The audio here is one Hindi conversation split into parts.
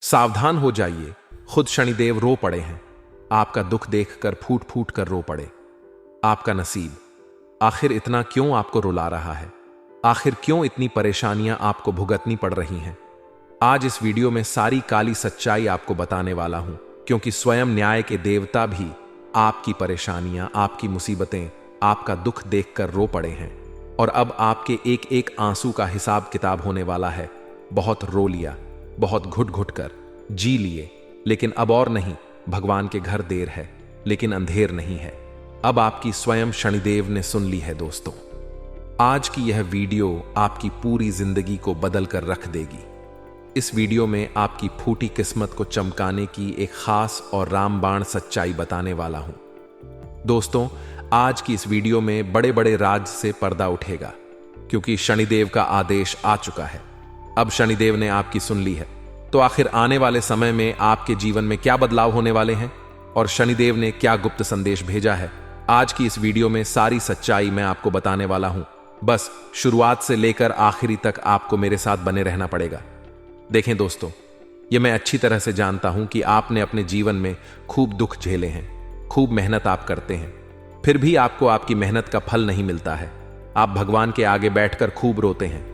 सावधान हो जाइए, खुद शनिदेव रो पड़े हैं। आपका दुख देखकर फूट फूट कर रो पड़े। आपका नसीब आखिर इतना क्यों आपको रुला रहा है? आखिर क्यों इतनी परेशानियां आपको भुगतनी पड़ रही हैं? आज इस वीडियो में सारी काली सच्चाई आपको बताने वाला हूं, क्योंकि स्वयं न्याय के देवता भी आपकी परेशानियां, आपकी मुसीबतें, आपका दुख देखकर रो पड़े हैं। और अब आपके एक एक आंसू का हिसाब किताब होने वाला है। बहुत रो लिया, बहुत घुट घुट कर जी लिए, लेकिन अब और नहीं। भगवान के घर देर है, लेकिन अंधेर नहीं है। अब आपकी स्वयं शनिदेव ने सुन ली है। दोस्तों, आज की यह वीडियो आपकी पूरी जिंदगी को बदल कर रख देगी। इस वीडियो में आपकी फूटी किस्मत को चमकाने की एक खास और रामबाण सच्चाई बताने वाला हूं। दोस्तों, आज की इस वीडियो में बड़े बड़े राज से पर्दा उठेगा, क्योंकि शनिदेव का आदेश आ चुका है। अब शनिदेव ने आपकी सुन ली है, तो आखिर आने वाले समय में आपके जीवन में क्या बदलाव होने वाले हैं और शनिदेव ने क्या गुप्त संदेश भेजा है, आज की इस वीडियो में सारी सच्चाई मैं आपको बताने वाला हूं। बस शुरुआत से लेकर आखिरी तक आपको मेरे साथ बने रहना पड़ेगा। देखें दोस्तों, ये मैं अच्छी तरह से जानता हूं कि आपने अपने जीवन में खूब दुख झेले हैं, खूब मेहनत आप करते हैं, फिर भी आपको आपकी मेहनत का फल नहीं मिलता है। आप भगवान के आगे बैठकर खूब रोते हैं।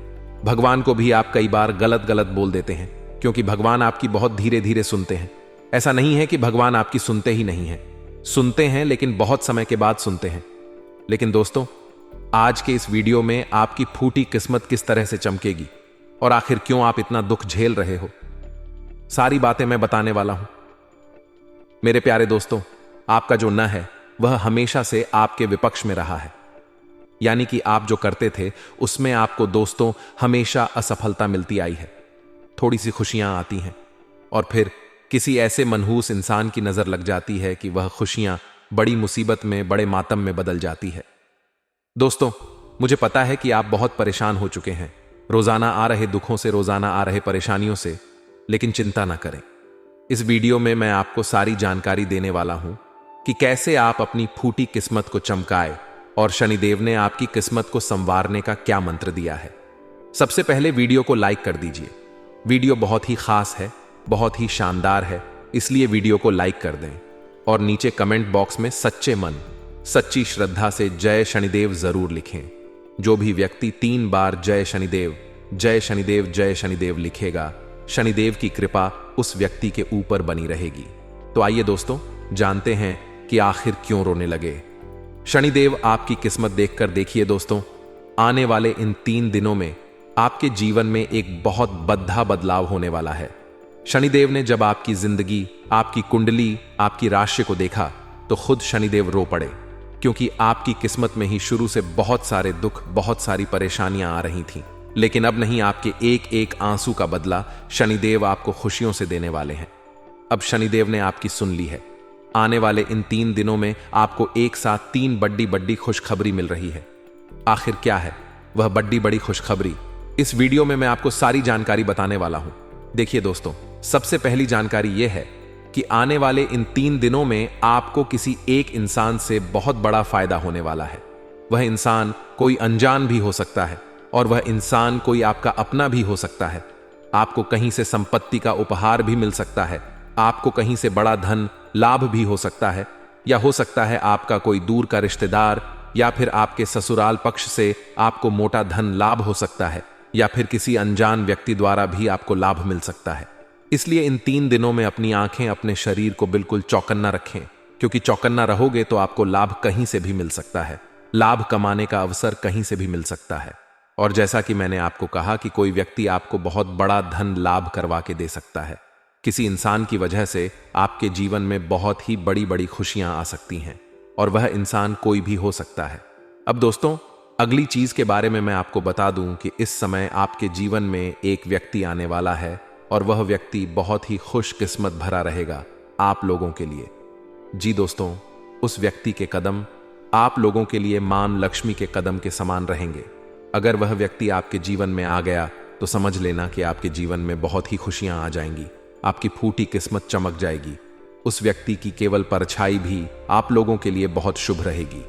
भगवान को भी आप कई बार गलत गलत बोल देते हैं, क्योंकि भगवान आपकी बहुत धीरे धीरे सुनते हैं। ऐसा नहीं है कि भगवान आपकी सुनते ही नहीं हैं, सुनते हैं, लेकिन बहुत समय के बाद सुनते हैं। लेकिन दोस्तों, आज के इस वीडियो में आपकी फूटी किस्मत किस तरह से चमकेगी और आखिर क्यों आप इतना दुख झेल रहे हो, सारी बातें मैं बताने वाला हूं। मेरे प्यारे दोस्तों, आपका जो न है वह हमेशा से आपके विपक्ष में रहा है। यानी कि आप जो करते थे उसमें आपको दोस्तों हमेशा असफलता मिलती आई है। थोड़ी सी खुशियां आती हैं और फिर किसी ऐसे मनहूस इंसान की नजर लग जाती है कि वह खुशियां बड़ी मुसीबत में, बड़े मातम में बदल जाती है। दोस्तों, मुझे पता है कि आप बहुत परेशान हो चुके हैं रोजाना आ रहे दुखों से, रोजाना आ रहे परेशानियों से, लेकिन चिंता ना करें। इस वीडियो में मैं आपको सारी जानकारी देने वाला हूं कि कैसे आप अपनी फूटी किस्मत को चमकाए और शनिदेव ने आपकी किस्मत को संवारने का क्या मंत्र दिया है। सबसे पहले वीडियो को लाइक कर दीजिए। वीडियो बहुत ही खास है, बहुत ही शानदार है, इसलिए वीडियो को लाइक कर दें और नीचे कमेंट बॉक्स में सच्चे मन, सच्ची श्रद्धा से जय शनिदेव जरूर लिखें। जो भी व्यक्ति 3 बार जय शनिदेव, जय शनिदेव, जय शनिदेव लिखेगा, शनिदेव की कृपा उस व्यक्ति के ऊपर बनी रहेगी। तो आइए दोस्तों, जानते हैं कि आखिर क्यों रोने लगे। शनिदेव आपकी किस्मत देखकर देखिए दोस्तों, आने वाले इन 3 दिनों में आपके जीवन में एक बहुत बड़ा बदलाव होने वाला है। शनिदेव ने जब आपकी जिंदगी, आपकी कुंडली, आपकी राशि को देखा तो खुद शनिदेव रो पड़े, क्योंकि आपकी किस्मत में ही शुरू से बहुत सारे दुख, बहुत सारी परेशानियां आ रही थीं। लेकिन अब नहीं, आपके एक एक आंसू का बदला शनिदेव आपको खुशियों से देने वाले हैं। अब शनिदेव ने आपकी सुन ली है। आने वाले इन 3 दिनों में आपको एक साथ 3 बड़ी बड़ी खुशखबरी मिल रही है। आखिर क्या है वह बड़ी बड़ी खुशखबरी? इस वीडियो में मैं आपको सारी जानकारी बताने वाला हूं। देखिए दोस्तों, सबसे पहली जानकारी यह है कि आने वाले इन 3 दिनों में आपको किसी एक इंसान से बहुत बड़ा फायदा होने वाला है। वह इंसान कोई अनजान भी हो सकता है और वह इंसान कोई आपका अपना भी हो सकता है। आपको कहीं से संपत्ति का उपहार भी मिल सकता है, आपको कहीं से बड़ा धन लाभ भी हो सकता है, या हो सकता है आपका कोई दूर का रिश्तेदार या फिर आपके ससुराल पक्ष से आपको मोटा धन लाभ हो सकता है, या फिर किसी अनजान व्यक्ति द्वारा भी आपको लाभ मिल सकता है। इसलिए इन 3 दिनों में अपनी आंखें, अपने शरीर को बिल्कुल चौकन्ना रखें, क्योंकि चौकन्ना रहोगे तो आपको लाभ कहीं से भी मिल सकता है। लाभ कमाने का अवसर कहीं से भी मिल सकता है। और जैसा कि मैंने आपको कहा कि कोई व्यक्ति आपको बहुत बड़ा धन लाभ करवा के दे सकता है। किसी इंसान की वजह से आपके जीवन में बहुत ही बड़ी बड़ी खुशियां आ सकती हैं, और वह इंसान कोई भी हो सकता है। अब दोस्तों, अगली चीज के बारे में मैं आपको बता दूं कि इस समय आपके जीवन में एक व्यक्ति आने वाला है, और वह व्यक्ति बहुत ही खुशकिस्मत भरा रहेगा आप लोगों के लिए। जी दोस्तों, उस व्यक्ति के कदम आप लोगों के लिए मां लक्ष्मी के कदम के समान रहेंगे। अगर वह व्यक्ति आपके जीवन में आ गया तो समझ लेना कि आपके जीवन में बहुत ही खुशियां आ जाएंगी, आपकी फूटी किस्मत चमक जाएगी। उस व्यक्ति की केवल परछाई भी आप लोगों के लिए बहुत शुभ रहेगी।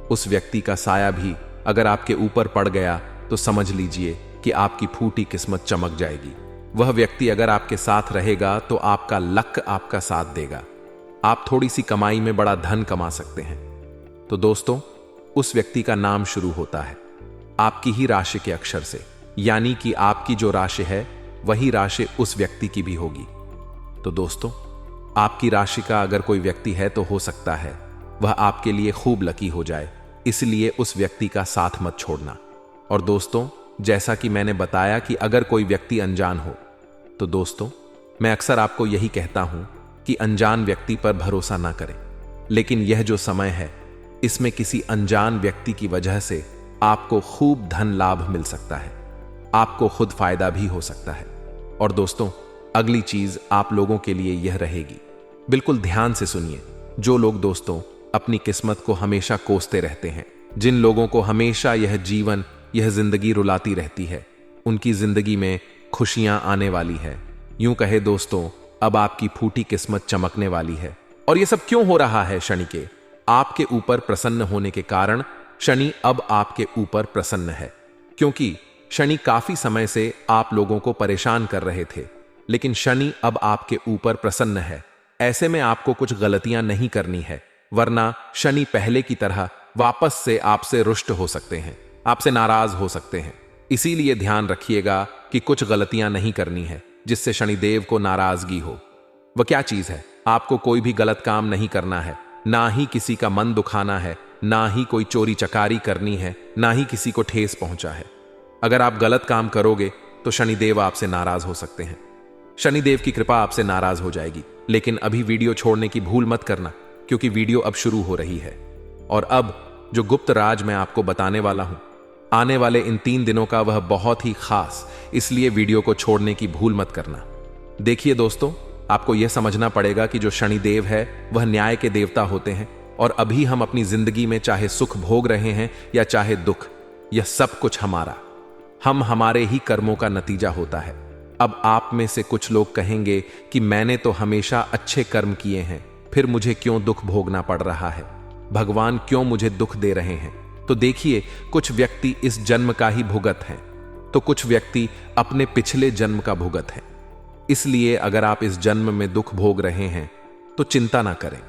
उस व्यक्ति का साया भी अगर आपके ऊपर पड़ गया तो समझ लीजिए कि आपकी फूटी किस्मत चमक जाएगी। वह व्यक्ति अगर आपके साथ रहेगा तो आपका लक आपका साथ देगा। आप थोड़ी सी कमाई में बड़ा धन कमा सकते हैं। तो दोस्तों, उस व्यक्ति का नाम शुरू होता है आपकी ही राशि के अक्षर से, यानी कि आपकी जो राशि है वही राशि उस व्यक्ति की भी होगी। तो दोस्तों, आपकी राशि का अगर कोई व्यक्ति है तो हो सकता है वह आपके लिए खूब लकी हो जाए, इसलिए उस व्यक्ति का साथ मत छोड़ना। और दोस्तों, जैसा कि मैंने बताया कि अगर कोई व्यक्ति अनजान हो, तो दोस्तों मैं अक्सर आपको यही कहता हूं कि अनजान व्यक्ति पर भरोसा ना करें। लेकिन यह जो समय है, इसमें किसी अनजान व्यक्ति की वजह से आपको खूब धन लाभ मिल सकता है, आपको खुद फायदा भी हो सकता है। और दोस्तों, अगली चीज आप लोगों के लिए यह रहेगी, बिल्कुल ध्यान से सुनिए। जो लोग दोस्तों अपनी किस्मत को हमेशा कोसते रहते हैं, जिन लोगों को हमेशा यह जीवन, यह जिंदगी रुलाती रहती है, उनकी जिंदगी में खुशियां आने वाली है। यूं कहे दोस्तों, अब आपकी फूटी किस्मत चमकने वाली है। और यह सब क्यों हो रहा है? शनि के आपके ऊपर प्रसन्न होने के कारण शनि अब आपके ऊपर प्रसन्न है, क्योंकि शनि काफी समय से आप लोगों को परेशान कर रहे थे, लेकिन शनि अब आपके ऊपर प्रसन्न है। ऐसे में आपको कुछ गलतियां नहीं करनी है, वरना शनि पहले की तरह वापस से आपसे रुष्ट हो सकते हैं, आपसे नाराज हो सकते हैं। इसीलिए ध्यान रखिएगा कि कुछ गलतियां नहीं करनी है जिससे शनिदेव को नाराजगी हो। वह क्या चीज है? आपको कोई भी गलत काम नहीं करना है, ना ही किसी का मन दुखाना है, ना ही कोई चोरी चकारी करनी है, ना ही किसी को ठेस पहुंचा है। अगर आप गलत काम करोगे तो शनिदेव आपसे नाराज हो सकते हैं, शनिदेव की कृपा आपसे नाराज हो जाएगी। लेकिन अभी वीडियो छोड़ने की भूल मत करना, क्योंकि वीडियो अब शुरू हो रही है। और अब जो गुप्त राज मैं आपको बताने वाला हूं, आने वाले इन 3 दिनों का, वह बहुत ही खास, इसलिए वीडियो को छोड़ने की भूल मत करना। देखिए दोस्तों, आपको यह समझना पड़ेगा कि जो शनिदेव है वह न्याय के देवता होते हैं, और अभी हम अपनी जिंदगी में चाहे सुख भोग रहे हैं या चाहे दुख, यह सब कुछ हमारे ही कर्मों का नतीजा होता है। अब आप में से कुछ लोग कहेंगे कि मैंने तो हमेशा अच्छे कर्म किए हैं, फिर मुझे क्यों दुख भोगना पड़ रहा है, भगवान क्यों मुझे दुख दे रहे हैं? तो देखिए, कुछ व्यक्ति इस जन्म का ही भुगत हैं, तो कुछ व्यक्ति अपने पिछले जन्म का भुगत हैं। इसलिए अगर आप इस जन्म में दुख भोग रहे हैं तो चिंता ना करें,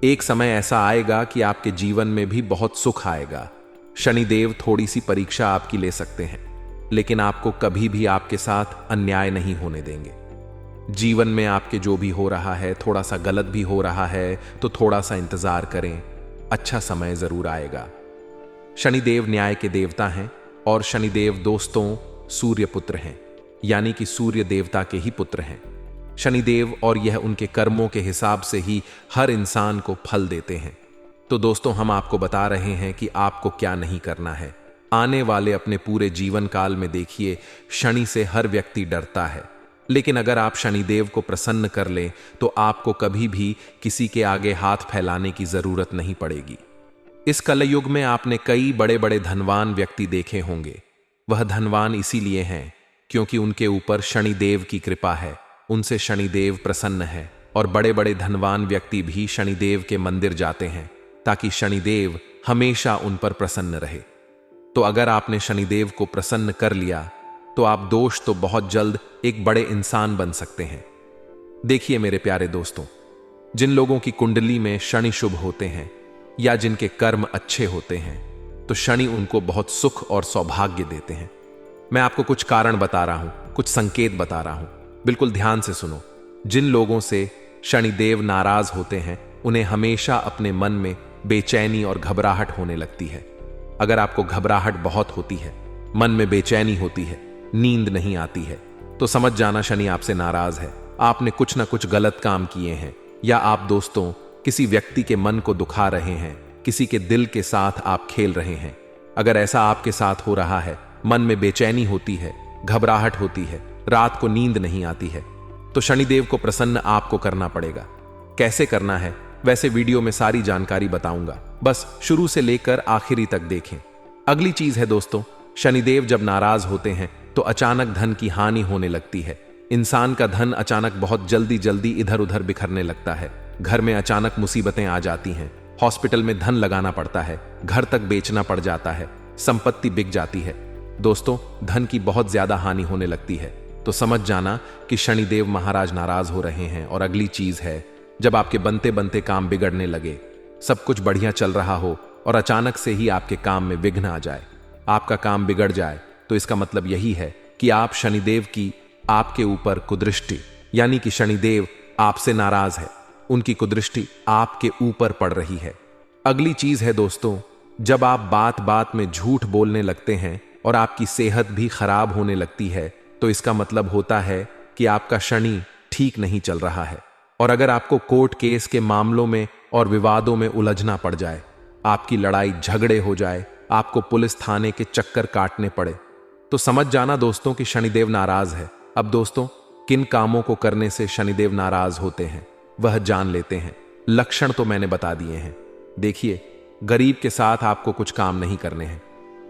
एक समय ऐसा आएगा कि आपके जीवन में भी बहुत सुख आएगा। शनिदेव थोड़ी सी परीक्षा आपकी ले सकते हैं, लेकिन आपको कभी भी आपके साथ अन्याय नहीं होने देंगे। जीवन में आपके जो भी हो रहा है, थोड़ा सा गलत भी हो रहा है, तो थोड़ा सा इंतजार करें, अच्छा समय जरूर आएगा। शनिदेव न्याय के देवता हैं, और शनिदेव दोस्तों सूर्य पुत्र हैं, यानी कि सूर्य देवता के ही पुत्र हैं शनिदेव, और यह उनके कर्मों के हिसाब से ही हर इंसान को फल देते हैं। तो दोस्तों, हम आपको बता रहे हैं कि आपको क्या नहीं करना है। आने वाले अपने पूरे जीवन काल में देखिए, शनि से हर व्यक्ति डरता है, लेकिन अगर आप शनिदेव को प्रसन्न कर लें तो आपको कभी भी किसी के आगे हाथ फैलाने की जरूरत नहीं पड़ेगी। इस कलयुग में आपने कई बड़े बड़े धनवान व्यक्ति देखे होंगे। वह धनवान इसीलिए हैं क्योंकि उनके ऊपर शनिदेव की कृपा है, उनसे शनिदेव प्रसन्न है, और बड़े बड़े धनवान व्यक्ति भी शनिदेव के मंदिर जाते हैं ताकि शनिदेव हमेशा उन पर प्रसन्न रहे। तो अगर आपने शनिदेव को प्रसन्न कर लिया तो आप दोष तो बहुत जल्द एक बड़े इंसान बन सकते हैं। देखिए मेरे प्यारे दोस्तों, जिन लोगों की कुंडली में शनि शुभ होते हैं या जिनके कर्म अच्छे होते हैं, तो शनि उनको बहुत सुख और सौभाग्य देते हैं। मैं आपको कुछ कारण बता रहा हूं, कुछ संकेत बता रहा हूं, बिल्कुल ध्यान से सुनो। जिन लोगों से शनिदेव नाराज होते हैं, उन्हें हमेशा अपने मन में बेचैनी और घबराहट होने लगती है। अगर आपको घबराहट बहुत होती है, मन में बेचैनी होती है, नींद नहीं आती है, तो समझ जाना शनि आपसे नाराज है। आपने कुछ ना कुछ गलत काम किए हैं, या आप दोस्तों किसी व्यक्ति के मन को दुखा रहे हैं, किसी के दिल के साथ आप खेल रहे हैं। अगर ऐसा आपके साथ हो रहा है, मन में बेचैनी होती है, घबराहट होती है, रात को नींद नहीं आती है, तो शनिदेव को प्रसन्न आपको करना पड़ेगा। कैसे करना है, वैसे वीडियो में सारी जानकारी बताऊंगा, बस शुरू से लेकर आखिरी तक देखें। अगली चीज है दोस्तों, शनिदेव जब नाराज होते हैं तो अचानक धन की हानि होने लगती है। इंसान का धन अचानक बहुत जल्दी जल्दी इधर उधर बिखरने लगता है। घर में अचानक मुसीबतें आ जाती हैं, हॉस्पिटल में धन लगाना पड़ता है, घर तक बेचना पड़ जाता है, संपत्ति बिक जाती है। दोस्तों, धन की बहुत ज्यादा हानि होने लगती है। तो समझ जाना कि शनिदेव महाराज नाराज हो रहे हैं। और अगली चीज है, जब आपके बनते बनते काम बिगड़ने लगे, सब कुछ बढ़िया चल रहा हो और अचानक से ही आपके काम में विघ्न आ जाए, आपका काम बिगड़ जाए, तो इसका मतलब यही है कि आप शनिदेव की आपके ऊपर कुदृष्टि, यानी कि शनिदेव आपसे नाराज है, उनकी कुदृष्टि आपके ऊपर पड़ रही है। अगली चीज है दोस्तों, जब आप बात बात में झूठ बोलने लगते हैं और आपकी सेहत भी खराब होने लगती है, तो इसका मतलब होता है कि आपका शनि ठीक नहीं चल रहा है। और अगर आपको कोर्ट केस के मामलों में और विवादों में उलझना पड़ जाए, आपकी लड़ाई झगड़े हो जाए, आपको पुलिस थाने के चक्कर काटने पड़े, तो समझ जाना दोस्तों कि शनिदेव नाराज है। अब दोस्तों, किन कामों को करने से शनिदेव नाराज होते हैं वह जान लेते हैं। लक्षण तो मैंने बता दिए हैं। देखिए, गरीब के साथ आपको कुछ काम नहीं करने हैं।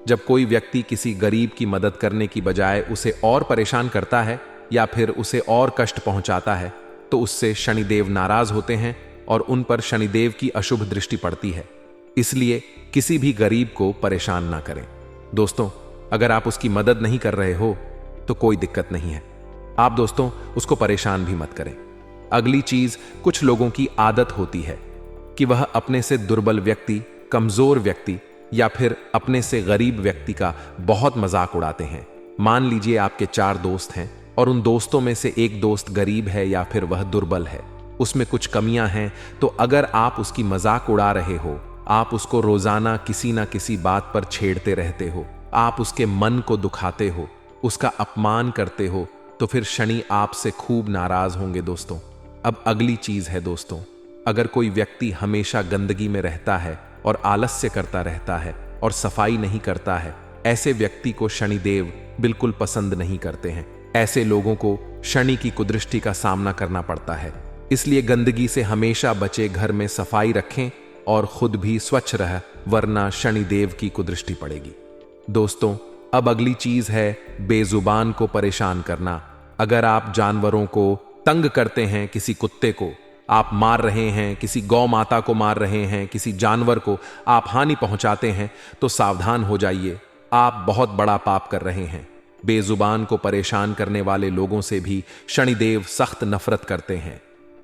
जब कोई व्यक्ति किसी गरीब की मदद करने की बजाय उसे और परेशान करता है या फिर उसे और कष्ट पहुंचाता है, तो उससे शनिदेव नाराज होते हैं और उन पर शनिदेव की अशुभ दृष्टि पड़ती है। इसलिए किसी भी गरीब को परेशान ना करें। दोस्तों, अगर आप उसकी मदद नहीं कर रहे हो तो कोई दिक्कत नहीं है, आप दोस्तों उसको परेशान भी मत करें। अगली चीज, कुछ लोगों की आदत होती है कि वह अपने से दुर्बल व्यक्ति, कमजोर व्यक्ति या फिर अपने से गरीब व्यक्ति का बहुत मजाक उड़ाते हैं। मान लीजिए आपके 4 दोस्त हैं और उन दोस्तों में से एक दोस्त गरीब है या फिर वह दुर्बल है, उसमें कुछ कमियां हैं, तो अगर आप उसकी मजाक उड़ा रहे हो, आप उसको रोजाना किसी ना किसी बात पर छेड़ते रहते हो, आप उसके मन को दुखाते हो, उसका अपमान करते हो, तो फिर शनि आपसे खूब नाराज होंगे दोस्तों। अब अगली चीज है दोस्तों, अगर कोई व्यक्ति हमेशा गंदगी में रहता है और आलस्य करता रहता है और सफाई नहीं करता है, ऐसे व्यक्ति को शनिदेव बिल्कुल पसंद नहीं करते हैं। ऐसे लोगों को शनि की कुदृष्टि का सामना करना पड़ता है। इसलिए गंदगी से हमेशा बचे, घर में सफाई रखें और खुद भी स्वच्छ रह, वरना शनिदेव की कुदृष्टि पड़ेगी। दोस्तों, अब अगली चीज है बेजुबान को परेशान करना। अगर आप जानवरों को तंग करते हैं, किसी कुत्ते को आप मार रहे हैं, किसी गौ माता को मार रहे हैं, किसी जानवर को आप हानि पहुंचाते हैं, तो सावधान हो जाइए, आप बहुत बड़ा पाप कर रहे हैं। बेजुबान को परेशान करने वाले लोगों से भी शनिदेव सख्त नफरत करते हैं।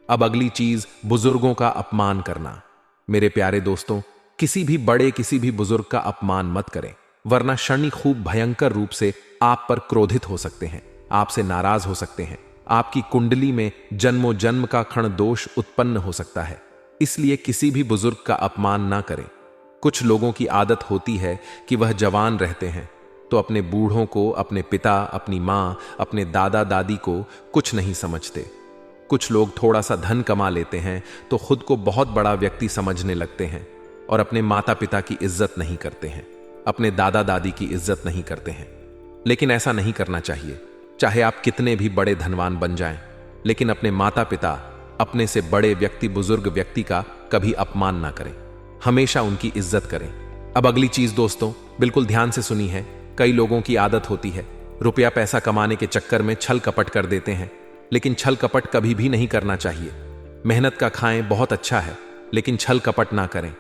अब अगली चीज, बुजुर्गों का अपमान करना। मेरे प्यारे दोस्तों, किसी भी बड़े, किसी भी बुजुर्ग का अपमान मत करें, वरना शनि खूब भयंकर रूप से आप पर क्रोधित हो सकते हैं, आपसे नाराज हो सकते हैं। आपकी कुंडली में जन्मों जन्म का क्षण दोष उत्पन्न हो सकता है। इसलिए किसी भी बुजुर्ग का अपमान ना करें। कुछ लोगों की आदत होती है कि वह जवान रहते हैं तो अपने बूढ़ों को, अपने पिता, अपनी माँ, अपने दादा दादी को कुछ नहीं समझते। कुछ लोग थोड़ा सा धन कमा लेते हैं तो खुद को बहुत बड़ा व्यक्ति समझने लगते हैं और अपने माता पिता की इज्जत नहीं करते हैं, अपने दादा दादी की इज्जत नहीं करते हैं। लेकिन ऐसा नहीं करना चाहिए। चाहे आप कितने भी बड़े धनवान बन जाएं, लेकिन अपने माता पिता, अपने से बड़े व्यक्ति, बुजुर्ग व्यक्ति का कभी अपमान ना करें, हमेशा उनकी इज्जत करें। अब अगली चीज दोस्तों, बिल्कुल ध्यान से सुनी है। कई लोगों की आदत होती है रुपया पैसा कमाने के चक्कर में छल कपट कर देते हैं, लेकिन छल कपट कभी भी नहीं करना चाहिए। मेहनत का खाएं बहुत अच्छा है, लेकिन छल कपट ना करें।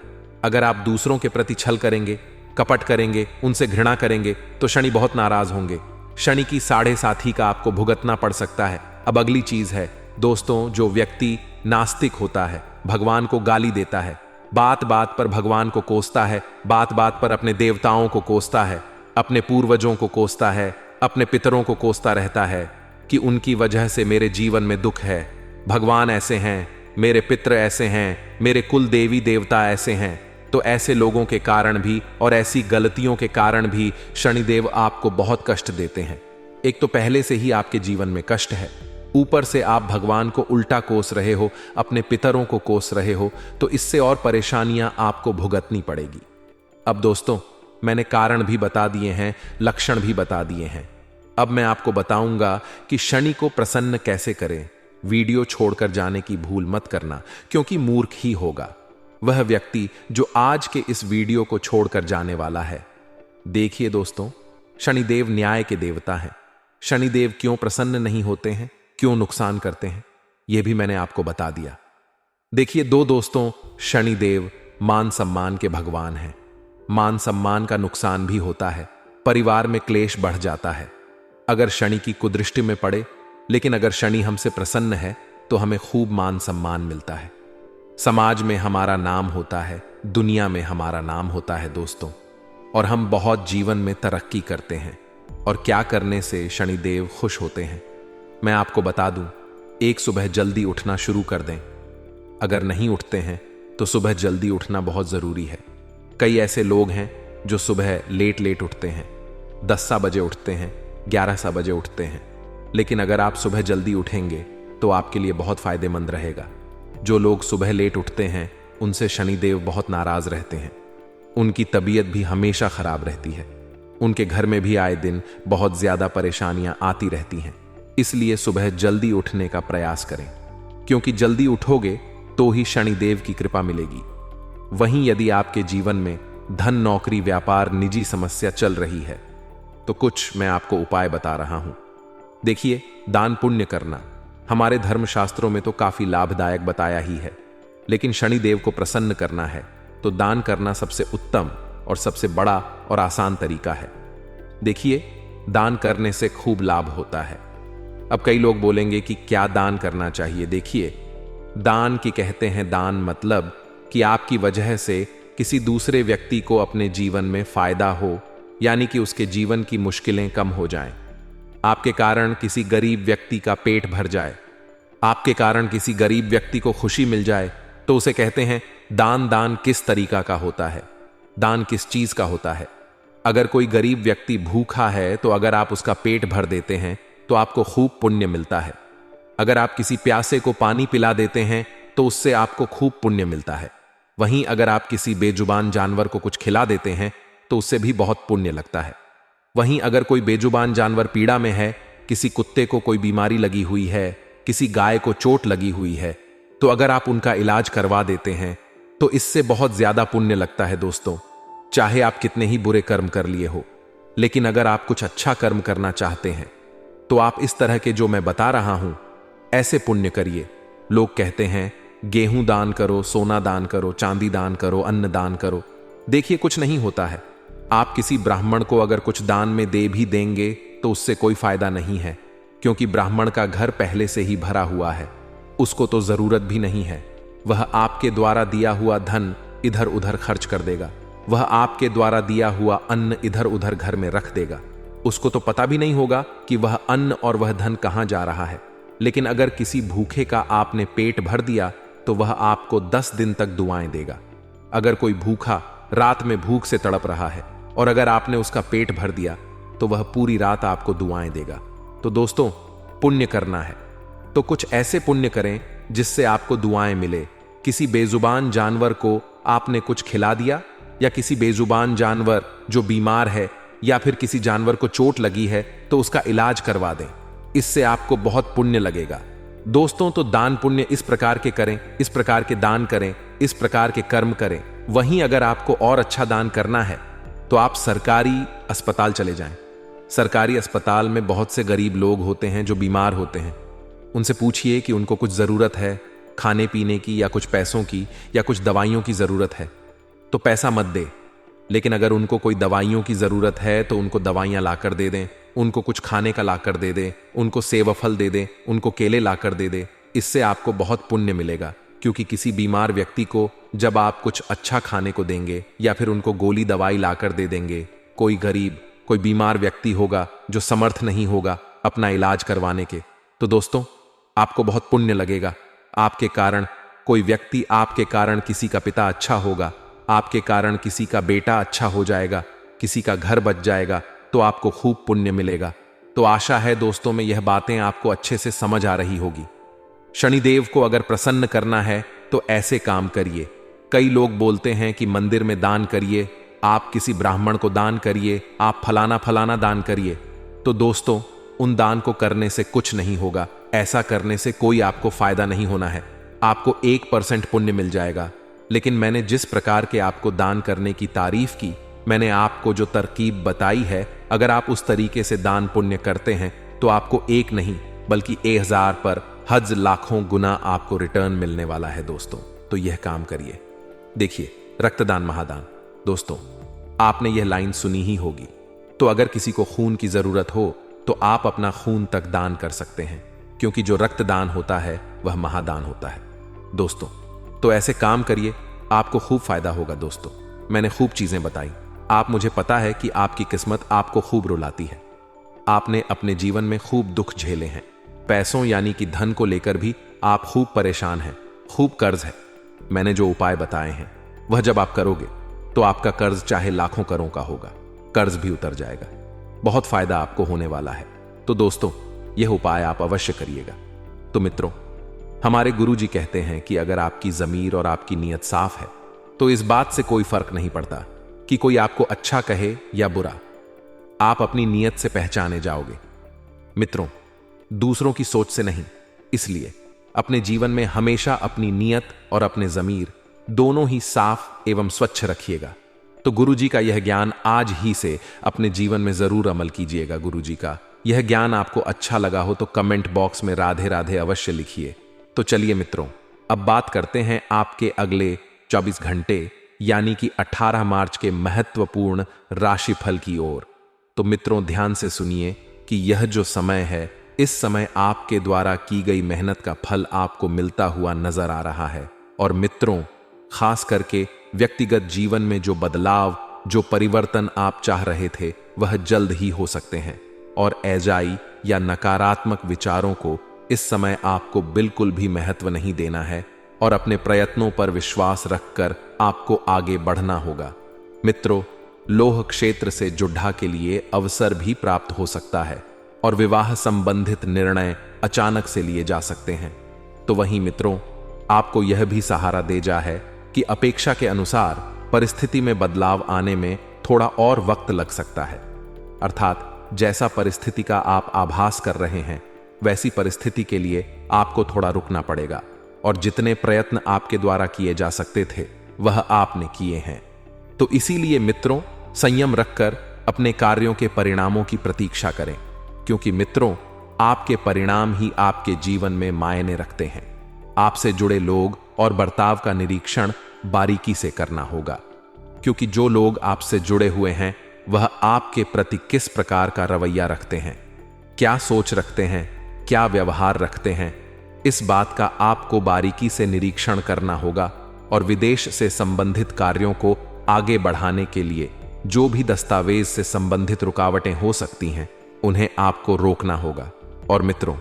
अगर आप दूसरों के प्रति छल करेंगे, कपट करेंगे, उनसे घृणा करेंगे, तो शनि बहुत नाराज होंगे। शनि की 7.5 का आपको भुगतना पड़ सकता है। अब अगली चीज है दोस्तों, जो व्यक्ति नास्तिक होता है, भगवान को गाली देता है, बात बात पर भगवान को कोसता है, बात बात पर अपने देवताओं को कोसता है, अपने पूर्वजों को कोसता है, अपने पितरों को कोसता रहता है कि उनकी वजह से मेरे जीवन में दुख है, भगवान ऐसे हैं, मेरे पितर ऐसे हैं, मेरे कुल देवी देवता ऐसे हैं, तो ऐसे लोगों के कारण भी और ऐसी गलतियों के कारण भी शनिदेव आपको बहुत कष्ट देते हैं। एक तो पहले से ही आपके जीवन में कष्ट है, ऊपर से आप भगवान को उल्टा कोस रहे हो, अपने पितरों को कोस रहे हो, तो इससे और परेशानियां आपको भुगतनी पड़ेगी। अब दोस्तों, मैंने कारण भी बता दिए हैं, लक्षण भी बता दिए हैं। अब मैं आपको बताऊंगा कि शनि को प्रसन्न कैसे करें। वीडियो छोड़कर जाने की भूल मत करना, क्योंकि मूर्ख ही होगा वह व्यक्ति जो आज के इस वीडियो को छोड़कर जाने वाला है। देखिए दोस्तों, शनिदेव न्याय के देवता हैं। शनिदेव क्यों प्रसन्न नहीं होते हैं, क्यों नुकसान करते हैं, यह भी मैंने आपको बता दिया। देखिए दो दोस्तों, शनिदेव मान सम्मान के भगवान हैं। मान सम्मान का नुकसान भी होता है, परिवार में क्लेश बढ़ जाता है। अगर शनि की कुदृष्टि में पड़े, लेकिन अगर शनि हमसे प्रसन्न है तो हमें खूब मान सम्मान मिलता है, समाज में हमारा नाम होता है, दुनिया में हमारा नाम होता है दोस्तों, और हम बहुत जीवन में तरक्की करते हैं। और क्या करने से शनिदेव खुश होते हैं, मैं आपको बता दूं। एक, सुबह जल्दी उठना शुरू कर दें। अगर नहीं उठते हैं तो सुबह जल्दी उठना बहुत ज़रूरी है। कई ऐसे लोग हैं जो सुबह लेट लेट उठते हैं, 10 बजे उठते हैं, 11 बजे उठते हैं। लेकिन अगर आप सुबह जल्दी उठेंगे तो आपके लिए बहुत फ़ायदेमंद रहेगा। जो लोग सुबह लेट उठते हैं उनसे शनिदेव बहुत नाराज़ रहते हैं, उनकी तबीयत भी हमेशा ख़राब रहती है, उनके घर में भी आए दिन बहुत ज़्यादा परेशानियां आती रहती हैं। इसलिए सुबह जल्दी उठने का प्रयास करें, क्योंकि जल्दी उठोगे तो ही शनिदेव की कृपा मिलेगी। वहीं यदि आपके जीवन में धन, नौकरी, व्यापार, निजी समस्या चल रही है तो कुछ मैं आपको उपाय बता रहा हूं। देखिए, दान पुण्य करना हमारे धर्मशास्त्रों में तो काफी लाभदायक बताया ही है, लेकिन शनिदेव को प्रसन्न करना है तो दान करना सबसे उत्तम और सबसे बड़ा और आसान तरीका है। देखिए, दान करने से खूब लाभ होता है। अब कई लोग बोलेंगे कि क्या दान करना चाहिए। देखिए, दान की कहते हैं दान मतलब कि आपकी वजह से किसी दूसरे व्यक्ति को अपने जीवन में फायदा हो, यानी कि उसके जीवन की मुश्किलें कम हो जाएं। आपके कारण किसी गरीब व्यक्ति का पेट भर जाए, आपके कारण किसी गरीब व्यक्ति को खुशी मिल जाए, तो उसे कहते हैं दान। दान किस तरीका का होता है, दान किस चीज का होता है। अगर कोई गरीब व्यक्ति भूखा है तो अगर आप उसका पेट भर देते हैं तो आपको खूब पुण्य मिलता है। अगर आप किसी प्यासे को पानी पिला देते हैं तो उससे आपको खूब पुण्य मिलता है। वहीं अगर आप किसी बेजुबान जानवर को कुछ खिला देते हैं तो उससे भी बहुत पुण्य लगता है। वहीं अगर कोई बेजुबान जानवर पीड़ा में है, किसी कुत्ते को कोई बीमारी लगी हुई है, किसी गाय को चोट लगी हुई है, तो अगर आप उनका इलाज करवा देते हैं तो इससे बहुत ज्यादा पुण्य लगता है दोस्तों। चाहे आप कितने ही बुरे कर्म कर लिए हो, लेकिन अगर आप कुछ अच्छा कर्म करना चाहते हैं तो आप इस तरह के जो मैं बता रहा हूं ऐसे पुण्य करिए। लोग कहते हैं गेहूं दान करो, सोना दान करो, चांदी दान करो, अन्न दान करो। देखिए, कुछ नहीं होता है। आप किसी ब्राह्मण को अगर कुछ दान में दे भी देंगे तो उससे कोई फायदा नहीं है, क्योंकि ब्राह्मण का घर पहले से ही भरा हुआ है, उसको तो जरूरत भी नहीं है। वह आपके द्वारा दिया हुआ धन इधर उधर खर्च कर देगा, वह आपके द्वारा दिया हुआ अन्न इधर उधर घर में रख देगा। उसको तो पता भी नहीं होगा कि वह अन्न और वह धन कहां जा रहा है। लेकिन अगर किसी भूखे का आपने पेट भर दिया तो वह आपको 10 दिन तक दुआएं देगा। अगर कोई भूखा रात में भूख से तड़प रहा है और अगर आपने उसका पेट भर दिया तो वह पूरी रात आपको दुआएं देगा। तो दोस्तों, पुण्य करना है तो कुछ ऐसे पुण्य करें जिससे आपको दुआएं मिले। किसी बेजुबान जानवर को आपने कुछ खिला दिया, या किसी बेजुबान जानवर जो बीमार है या फिर किसी जानवर को चोट लगी है तो उसका इलाज करवा दें, इससे आपको बहुत पुण्य लगेगा। दोस्तों, तो दान पुण्य इस प्रकार के करें, इस प्रकार के दान करें, इस प्रकार के कर्म करें। वहीं अगर आपको और अच्छा दान करना है तो आप सरकारी अस्पताल चले जाएं। सरकारी अस्पताल में बहुत से गरीब लोग होते हैं जो बीमार होते हैं। उनसे पूछिए कि उनको कुछ ज़रूरत है खाने पीने की, या कुछ पैसों की, या कुछ दवाइयों की ज़रूरत है तो पैसा मत दे। लेकिन अगर उनको कोई दवाइयों की ज़रूरत है तो उनको दवाइयाँ लाकर दे दें, उनको कुछ खाने का लाकर दे दें, उनको सेब फल दे दें, उनको केले लाकर दे दें। इससे आपको बहुत पुण्य मिलेगा, क्योंकि किसी बीमार व्यक्ति को जब आप कुछ अच्छा खाने को देंगे या फिर उनको गोली दवाई लाकर दे देंगे, कोई गरीब, कोई बीमार व्यक्ति होगा जो समर्थ नहीं होगा अपना इलाज करवाने के, तो दोस्तों आपको बहुत पुण्य लगेगा। आपके कारण कोई व्यक्ति, आपके कारण किसी का पिता अच्छा होगा, आपके कारण किसी का बेटा अच्छा हो जाएगा, किसी का घर बच जाएगा, तो आपको खूब पुण्य मिलेगा। तो आशा है दोस्तों में यह बातें आपको अच्छे से समझ आ रही होगी। शनिदेव को अगर प्रसन्न करना है तो ऐसे काम करिए। कई लोग बोलते हैं कि मंदिर में दान करिए, आप किसी ब्राह्मण को दान करिए, आप फलाना फलाना दान करिए। तो दोस्तों, उन दान को करने से कुछ नहीं होगा। ऐसा करने से कोई आपको फायदा नहीं होना है। आपको 1% पुण्य मिल जाएगा। लेकिन मैंने जिस प्रकार के आपको दान करने की तारीफ की, मैंने आपको जो तरकीब बताई है, अगर आप उस तरीके से दान पुण्य करते हैं तो आपको 1 नहीं बल्कि 1000 पर हज लाखों गुना आपको रिटर्न मिलने वाला है दोस्तों। तो यह काम करिए। देखिए, रक्तदान महादान। दोस्तों, आपने यह लाइन सुनी ही होगी। तो अगर किसी को खून की जरूरत हो तो आप अपना खून तक दान कर सकते हैं, क्योंकि जो रक्तदान होता है वह महादान होता है। दोस्तों, तो ऐसे काम करिए, आपको खूब फायदा होगा। दोस्तों, मैंने खूब चीजें बताई, आप मुझे पता है कि आपकी किस्मत आपको खूब रुलाती है। आपने अपने जीवन में खूब दुख झेले हैं। पैसों यानी कि धन को लेकर भी आप खूब परेशान हैं, खूब कर्ज है। मैंने जो उपाय बताए हैं वह जब आप करोगे तो आपका कर्ज चाहे लाखों करोड़ का होगा, कर्ज भी उतर जाएगा। बहुत फायदा आपको होने वाला है। तो दोस्तों, यह उपाय आप अवश्य करिएगा। तो मित्रों, हमारे गुरुजी कहते हैं कि अगर आपकी ज़मीर और आपकी नीयत साफ है तो इस बात से कोई फर्क नहीं पड़ता कि कोई आपको अच्छा कहे या बुरा, आप अपनी नीयत से पहचाने जाओगे। मित्रों, दूसरों की सोच से नहीं। इसलिए अपने जीवन में हमेशा अपनी नीयत और अपने ज़मीर दोनों ही साफ एवं स्वच्छ रखिएगा। तो गुरुजी का यह ज्ञान आज ही से अपने जीवन में जरूर अमल कीजिएगा। गुरुजी का यह ज्ञान आपको अच्छा लगा हो तो कमेंट बॉक्स में राधे राधे अवश्य लिखिए। तो चलिए मित्रों, अब बात करते हैं आपके अगले 24 घंटे यानी कि 18 मार्च के महत्वपूर्ण राशिफल की ओर। तो मित्रों, ध्यान से सुनिए कि यह जो समय है, इस समय आपके द्वारा की गई मेहनत का फल आपको मिलता हुआ नजर आ रहा है। और मित्रों, खास करके व्यक्तिगत जीवन में जो बदलाव, जो परिवर्तन आप चाह रहे थे वह जल्द ही हो सकते हैं। और एजाई या नकारात्मक विचारों को इस समय आपको बिल्कुल भी महत्व नहीं देना है और अपने प्रयत्नों पर विश्वास रखकर आपको आगे बढ़ना होगा। मित्रों, लोह क्षेत्र से जुड्ढा के लिए अवसर भी प्राप्त हो सकता है और विवाह संबंधित निर्णय अचानक से लिए जा सकते हैं। तो वहीं मित्रों, आपको यह भी सहारा दे जा है कि अपेक्षा के अनुसार परिस्थिति में बदलाव आने में थोड़ा और वक्त लग सकता है। अर्थात जैसा परिस्थिति का आप आभास कर रहे हैं वैसी परिस्थिति के लिए आपको थोड़ा रुकना पड़ेगा और जितने प्रयत्न आपके द्वारा किए जा सकते थे वह आपने किए हैं। तो इसीलिए मित्रों, संयम रखकर अपने कार्यों के परिणामों की प्रतीक्षा करें, क्योंकि मित्रों, आपके परिणाम ही आपके जीवन में मायने रखते हैं। आपसे जुड़े लोग और बर्ताव का निरीक्षण बारीकी से करना होगा, क्योंकि जो लोग आपसे जुड़े हुए हैं वह आपके प्रति किस प्रकार का रवैया रखते हैं, क्या सोच रखते हैं, क्या व्यवहार रखते हैं, इस बात का आपको बारीकी से निरीक्षण करना होगा। और विदेश से संबंधित कार्यों को आगे बढ़ाने के लिए जो भी दस्तावेज से संबंधित रुकावटें हो सकती हैं उन्हें आपको रोकना होगा। और मित्रों,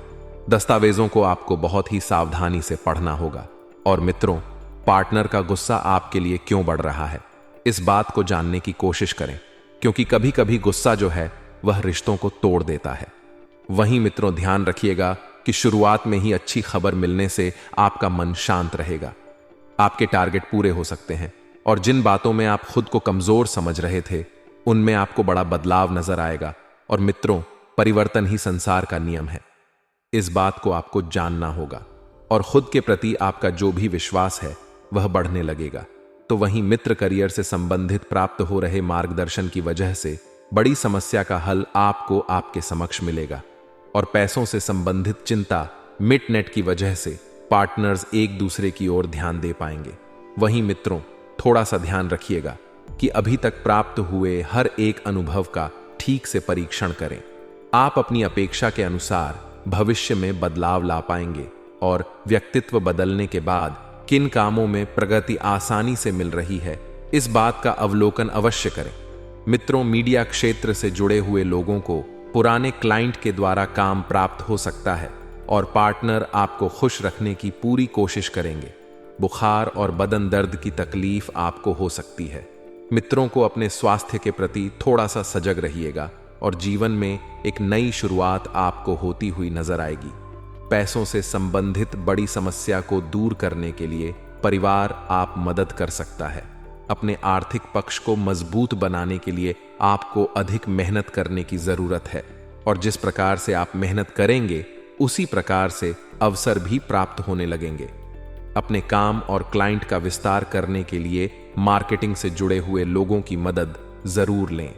दस्तावेजों को आपको बहुत ही सावधानी से पढ़ना होगा। और मित्रों, पार्टनर का गुस्सा आपके लिए क्यों बढ़ रहा है, इस बात को जानने की कोशिश करें, क्योंकि कभी कभी गुस्सा जो है वह रिश्तों को तोड़ देता है। वहीं मित्रों, ध्यान रखिएगा कि शुरुआत में ही अच्छी खबर मिलने से आपका मन शांत रहेगा। आपके टारगेट पूरे हो सकते हैं और जिन बातों में आप खुद को कमजोर समझ रहे थे उनमें आपको बड़ा बदलाव नजर आएगा। और मित्रों, परिवर्तन ही संसार का नियम है, इस बात को आपको जानना होगा। और खुद के प्रति आपका जो भी विश्वास है वह बढ़ने लगेगा। तो वहीं मित्र, करियर से संबंधित प्राप्त हो रहे मार्गदर्शन की वजह से बड़ी समस्या का हल आपको आपके समक्ष मिलेगा। और पैसों से संबंधित चिंता मिट नेट की वजह से पार्टनर्स एक दूसरे की ओर ध्यान दे पाएंगे। वहीं मित्रों, थोड़ा सा ध्यान रखिएगा कि अभी तक प्राप्त हुए हर एक अनुभव का ठीक से परीक्षण करें। आप अपनी अपेक्षा के अनुसार भविष्य में बदलाव ला पाएंगे और व्यक्तित्व बदलने के बाद किन कामों में प्रगति आसानी से मिल रही है, इस बात का अवलोकन अवश्य करें। मित्रों, मीडिया क्षेत्र से जुड़े हुए लोगों को पुराने क्लाइंट के द्वारा काम प्राप्त हो सकता है और पार्टनर आपको खुश रखने की पूरी कोशिश करेंगे। बुखार और बदन दर्द की तकलीफ आपको हो सकती है। मित्रों को अपने स्वास्थ्य के प्रति थोड़ा सा सजग रहिएगा और जीवन में एक नई शुरुआत आपको होती हुई नजर आएगी। पैसों से संबंधित बड़ी समस्या को दूर करने के लिए परिवार आप मदद कर सकता है। अपने आर्थिक पक्ष को मजबूत बनाने के लिए आपको अधिक मेहनत करने की जरूरत है और जिस प्रकार से आप मेहनत करेंगे उसी प्रकार से अवसर भी प्राप्त होने लगेंगे। अपने काम और क्लाइंट का विस्तार करने के लिए मार्केटिंग से जुड़े हुए लोगों की मदद जरूर लें।